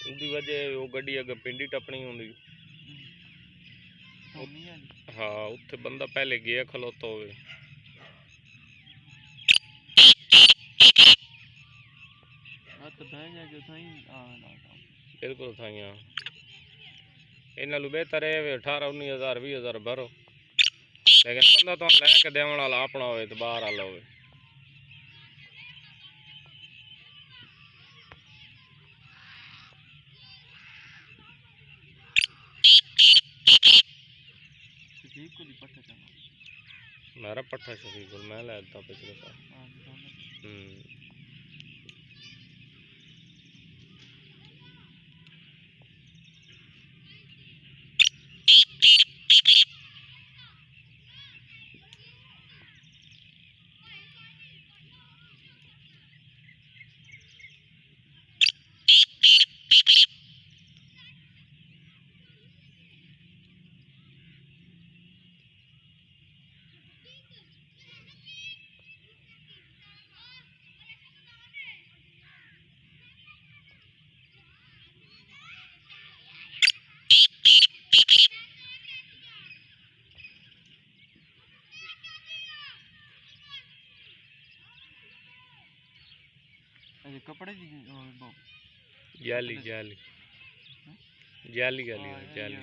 उसकी वजह वो गड्डी अगर पिंडी टपनी होंगी। हाँ उत्थे बंदा पहले गया खलोता हो बिल्कुल थाई। हाँ इन्हों बेहतर है 18-19 हज़ार 20 हज़ार भरो, लेकिन बंदा तो लैके देवन वाला अपना हो तो बाहर वाला हो। मेरा पट्ठा शफीकुल मैं लेता पिछले साल। कपड़े जाली जाली जाली जाली जाली। जाली